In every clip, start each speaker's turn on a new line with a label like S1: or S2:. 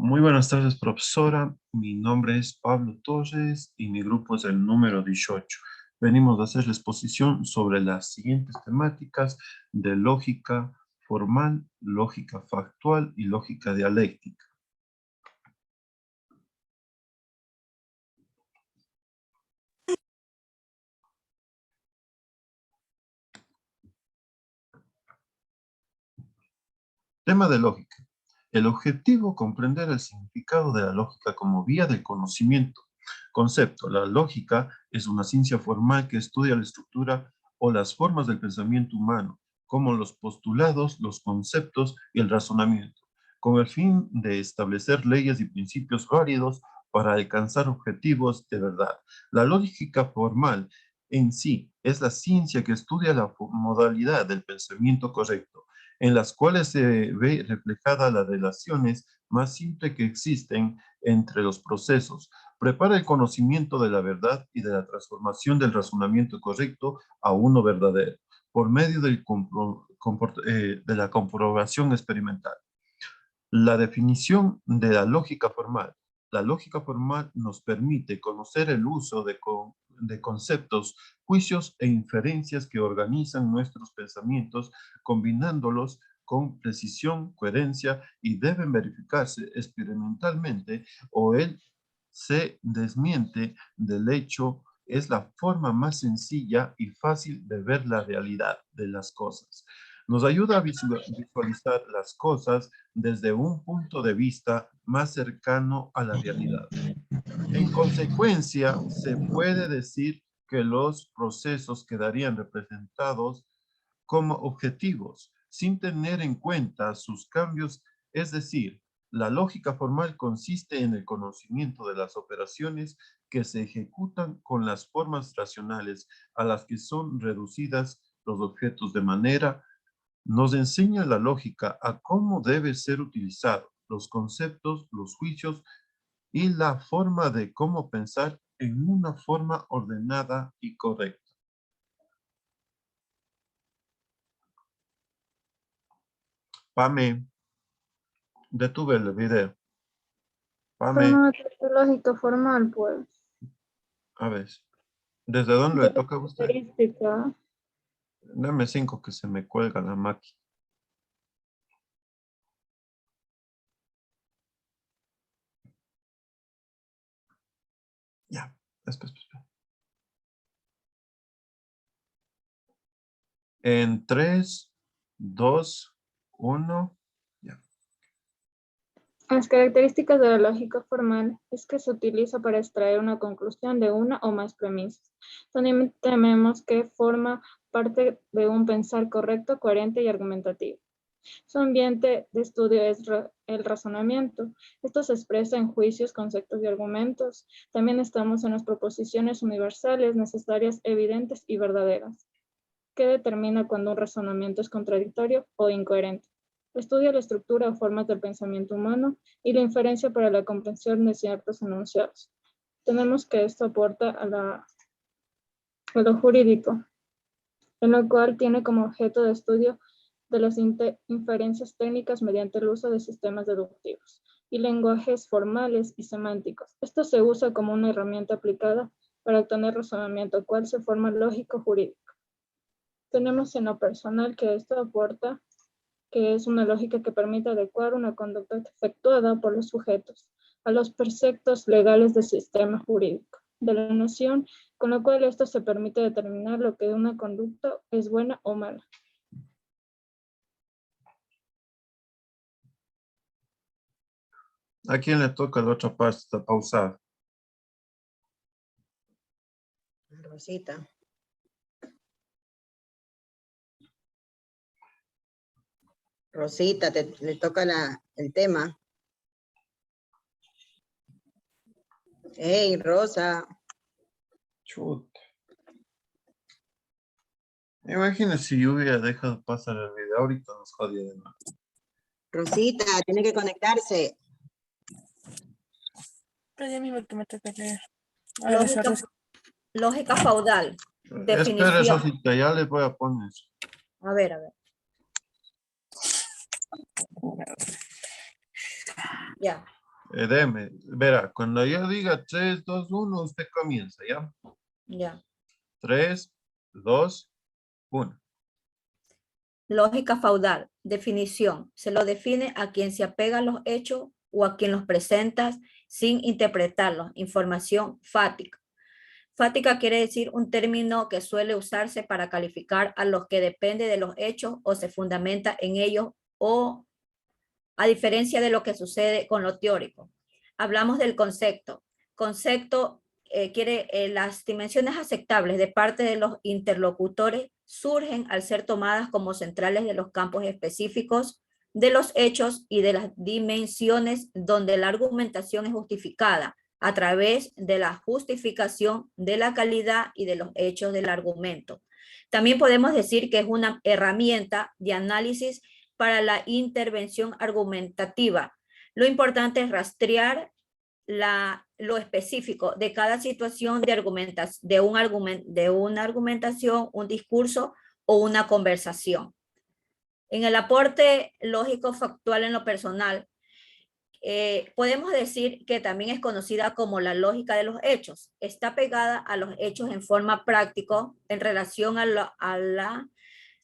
S1: Muy buenas tardes, profesora. Mi nombre es Pablo Torres y mi grupo es el número 18. Venimos a hacer la exposición sobre las siguientes temáticas de lógica formal, lógica factual y lógica dialéctica. Tema de lógica. El objetivo, comprender el significado de la lógica como vía del conocimiento. Concepto. La lógica es una ciencia formal que estudia la estructura o las formas del pensamiento humano, como los postulados, los conceptos y el razonamiento, con el fin de establecer leyes y principios válidos para alcanzar objetivos de verdad. La lógica formal en sí es la ciencia que estudia la modalidad del pensamiento correcto, en las cuales se ve reflejada las relaciones más simples que existen entre los procesos. Prepara el conocimiento de la verdad y de la transformación del razonamiento correcto a uno verdadero, por medio de la comprobación experimental. La definición de la lógica formal. La lógica formal nos permite conocer el uso de conceptos, juicios e inferencias que organizan nuestros pensamientos, combinándolos con precisión, coherencia y deben verificarse experimentalmente o él se desmiente del hecho. Es la forma más sencilla y fácil de ver la realidad de las cosas. Nos ayuda a visualizar las cosas desde un punto de vista más cercano a la realidad. En consecuencia, se puede decir que los procesos quedarían representados como objetivos, sin tener en cuenta sus cambios, es decir, la lógica formal consiste en el conocimiento de las operaciones que se ejecutan con las formas racionales a las que son reducidas los objetos de manera. Nos enseña la lógica a cómo debe ser utilizado, los conceptos, los juicios y la forma de cómo pensar en una forma ordenada y correcta. Pame, detuve el video.
S2: Pero
S1: Pame,
S2: no es lógica formal, pues.
S1: a ver, ¿desde dónde le
S2: De la
S1: toca a usted?
S2: característica.
S1: Dame 5 que se me cuelga la máquina. Ya, espera. En 3, 2, 1, ya.
S2: Las características de la lógica formal es que se utiliza para extraer una conclusión de una o más premisas. También tememos que forma parte de un pensar correcto, coherente y argumentativo. Su ambiente de estudio es el razonamiento. Esto se expresa en juicios, conceptos y argumentos. También estamos en las proposiciones universales, necesarias, evidentes y verdaderas, que determina cuando un razonamiento es contradictorio o incoherente. Estudia la estructura o formas del pensamiento humano y la inferencia para la comprensión de ciertos enunciados. Tenemos que esto aporta a lo jurídico, en lo cual tiene como objeto de estudio de las inferencias técnicas mediante el uso de sistemas deductivos y lenguajes formales y semánticos. Esto se usa como una herramienta aplicada para obtener razonamiento, cual se forma lógico jurídico. Tenemos en lo personal que esto aporta, que es una lógica que permite adecuar una conducta efectuada por los sujetos a los preceptos legales del sistema jurídico de la nación, con lo cual esto se permite determinar lo que una conducta es buena o mala.
S1: ¿A quién le toca la otra parte? Está pausada.
S3: Rosita. Rosita, le toca el tema. Hey, Rosa.
S1: Chuta. Imagínese si yo hubiera dejado pasar el video. Ahorita nos jodía de nuevo.
S3: Rosita, tiene que conectarse.
S4: Pero ya mismo que me toca leer.
S5: Lógica feudal.
S1: Espera,
S5: Definición.
S1: Rosita, ya les voy a poner eso.
S5: A ver, a ver. Ya.
S1: Deme, verá, cuando yo diga 3, 2, 1, usted comienza, ¿ya?
S5: Ya.
S1: 3, 2, 1.
S5: Lógica feudal. Definición. Se lo define a quien se apega a los hechos o a quien los presenta sin interpretarlos. Información fática. Fática quiere decir un término que suele usarse para calificar a los que depende de los hechos o se fundamenta en ellos, o a diferencia de lo que sucede con lo teórico. Hablamos del concepto. Concepto las dimensiones aceptables de parte de los interlocutores surgen al ser tomadas como centrales de los campos específicos de los hechos y de las dimensiones donde la argumentación es justificada a través de la justificación de la calidad y de los hechos del argumento. También podemos decir que es una herramienta de análisis para la intervención argumentativa. Lo importante es rastrear lo específico de cada situación de una argumentación, un discurso o una conversación. En el aporte lógico factual en lo personal, podemos decir que también es conocida como la lógica de los hechos. Está pegada a los hechos en forma práctica en relación a la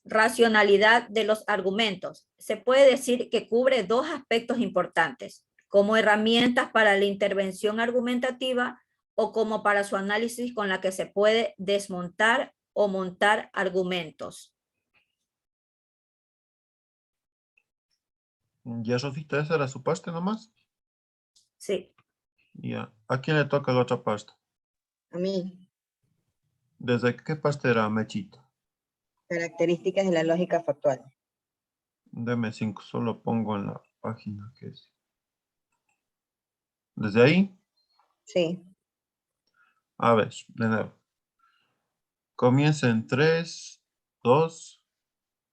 S5: racionalidad de los argumentos. Se puede decir que cubre dos aspectos importantes, como herramientas para la intervención argumentativa o como para su análisis con la que se puede desmontar o montar argumentos.
S1: Ya, Rosita, esa era su parte nomás.
S5: Sí.
S1: Ya. ¿A quién le toca la otra parte?
S3: A mí,
S1: ¿Desde qué parte era, Mechita?
S3: características de la lógica factual.
S1: Deme 5, solo pongo en la página que es. ¿Desde ahí?
S3: Sí.
S1: A ver, de nuevo. Comienza en 3, 2,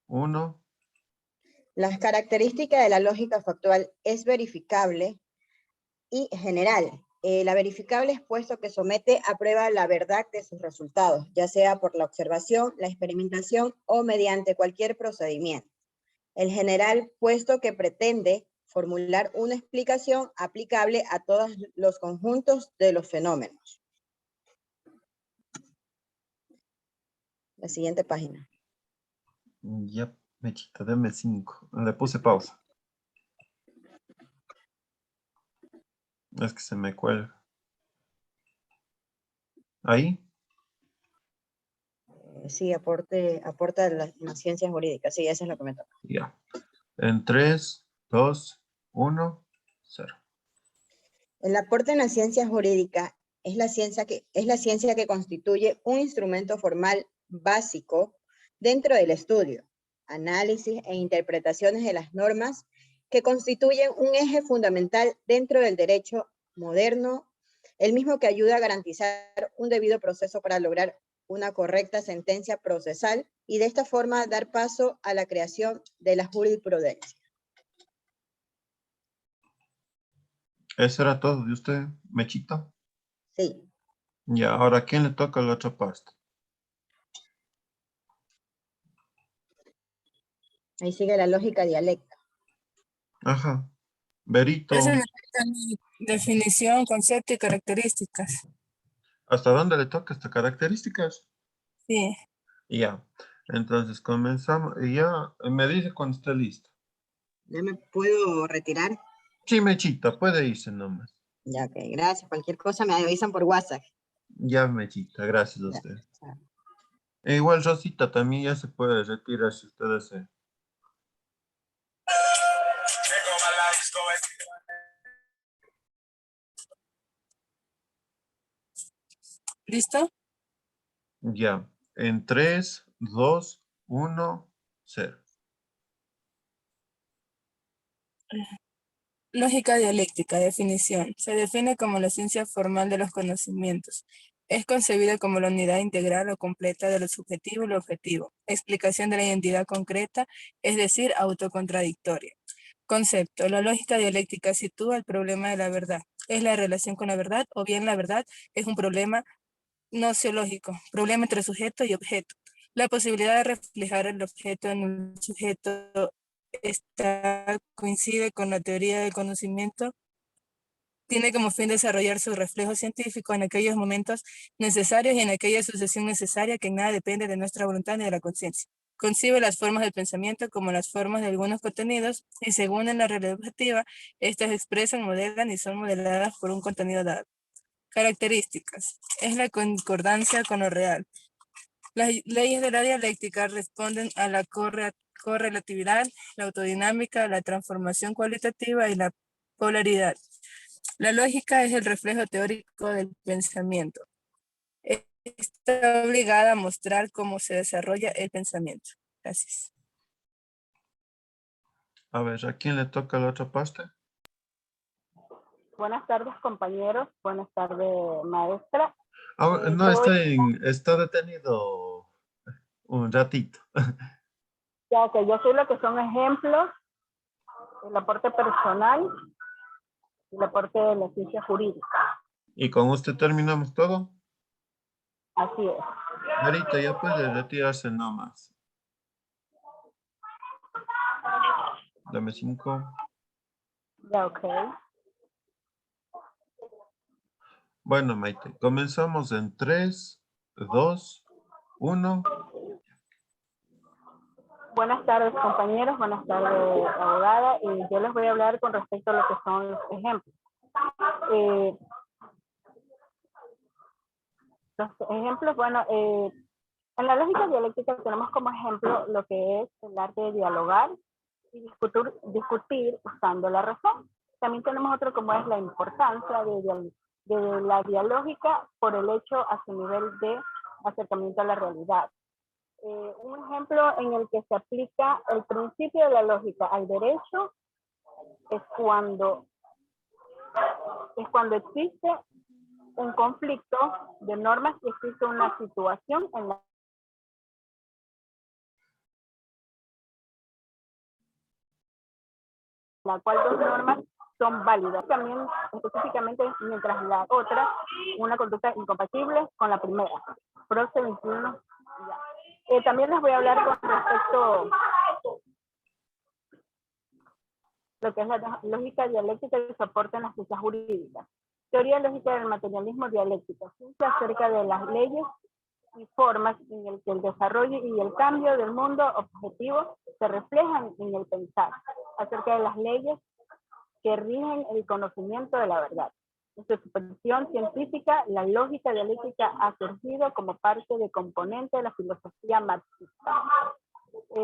S1: 1.
S3: Las características de la lógica factual es verificable y general. La verificable es puesto que somete a prueba la verdad de sus resultados, ya sea por la observación, la experimentación o mediante cualquier procedimiento. El general, puesto que pretende formular una explicación aplicable a todos los conjuntos de los fenómenos. La siguiente página.
S1: Ya, Mechita, deme 5. Le puse pausa. Es que se me cuelga. ¿Ahí?
S3: Sí, aporta las ciencias jurídicas. Sí, eso es lo que me toca.
S1: Ya. En 3, 2, 1, 0.
S3: El aporte en la ciencia jurídica es la ciencia que constituye un instrumento formal básico dentro del estudio, análisis e interpretaciones de las normas que constituyen un eje fundamental dentro del derecho moderno, el mismo que ayuda a garantizar un debido proceso para lograr una correcta sentencia procesal y de esta forma dar paso a la creación de la jurisprudencia.
S1: ¿Eso era todo de usted, Mechita?
S3: Sí.
S1: Ya, ahora, ¿a quién le toca la otra parte?
S3: Ahí sigue la lógica dialéctica.
S1: Ajá. Berito,
S4: Eso me falta mi definición, concepto y características.
S1: ¿hasta dónde le toca estas características?
S4: Sí.
S1: Ya. Entonces, comenzamos. Y ya me dice cuando esté listo.
S3: ¿Ya me puedo retirar?
S1: Sí, Mechita, puede irse nomás.
S3: Ya, ok, gracias. Cualquier cosa me avisan por WhatsApp.
S1: Ya, Mechita, gracias a
S3: Ya,
S1: usted.
S3: chao.
S1: E igual Rosita también ya se puede retirar si usted desea.
S4: ¿Listo?
S1: Ya. En 3, 2, 1, 0.
S4: Lógica dialéctica, definición. Se define como la ciencia formal de los conocimientos. Es concebida como la unidad integral o completa de lo subjetivo y lo objetivo. Explicación de la identidad concreta, es decir, autocontradictoria. Concepto. La lógica dialéctica sitúa el problema de la verdad. ¿Es la relación con la verdad o bien la verdad es un problema nociológico, problema entre sujeto y objeto? La posibilidad de reflejar el objeto en el sujeto coincide con la teoría del conocimiento Tiene como fin desarrollar su reflejo científico en aquellos momentos necesarios y en aquella sucesión necesaria que nada depende de nuestra voluntad ni de la conciencia. Concibe las formas del pensamiento como las formas de algunos contenidos y según en la realidad objetiva, estas expresan, modelan y son modeladas por un contenido dado. Características. Es la concordancia con lo real. Las leyes de la dialéctica responden a la correlatividad, la autodinámica, la transformación cualitativa y la polaridad. La lógica es el reflejo teórico del pensamiento. Está obligada a mostrar cómo se desarrolla el pensamiento. Gracias.
S1: A ver, ¿a quién le toca la otra parte?
S6: Buenas tardes, compañeros. Buenas tardes, maestra.
S1: No, está detenido un ratito.
S6: Ya que yo soy lo que son ejemplos, el aporte personal y el aporte de la ciencia jurídica.
S1: ¿Y con usted terminamos todo?
S6: Así es.
S1: Ahorita ya puede retirarse nomás. Dame 5.
S6: Ya, ok.
S1: Bueno, Maite, comenzamos en 3, 2, 1.
S6: Buenas tardes, compañeros. Buenas tardes, abogada. Y yo les voy a hablar con respecto a lo que son los ejemplos. Los ejemplos, bueno, en la lógica dialéctica tenemos como ejemplo lo que es el arte de dialogar y discutir usando la razón. También tenemos otro como es la importancia de la dialógica por el hecho a su nivel de acercamiento a la realidad. Un ejemplo en el que se aplica el principio de la lógica al derecho es cuando existe un conflicto de normas y existe una situación en la cual dos normas son válidas. También específicamente mientras la otra, una conducta incompatible con la primera. Proce 21. También les voy a hablar con respecto a lo que es la lógica dialéctica y su aporte en las ciencias jurídicas. Teoría lógica del materialismo dialéctico. Ciencia acerca de las leyes y formas en el que el desarrollo y el cambio del mundo objetivo se reflejan en el pensar. Acerca de las leyes que rigen el conocimiento de la verdad. En su expresión científica, la lógica dialéctica ha surgido como parte de componente de la filosofía marxista.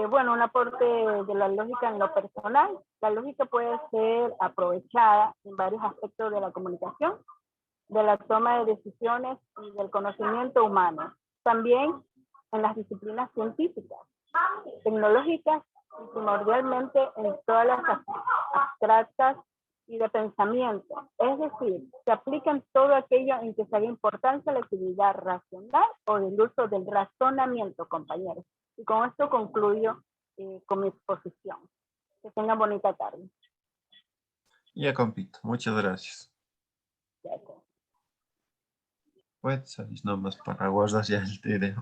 S6: Bueno, un aporte de la lógica en lo personal. La lógica puede ser aprovechada en varios aspectos de la comunicación, de la toma de decisiones y del conocimiento humano. También en las disciplinas científicas, tecnológicas y primordialmente en todas las abstractas y de pensamiento. Es decir, se aplica en todo aquello en que se haga importancia la actividad racional o del uso del razonamiento, compañeros. Y con esto concluyo con mi exposición. Que tengan bonita tarde.
S1: Ya, compito. Muchas gracias.
S6: Gracias.
S1: Puedes salir nomás para guardar ya el video.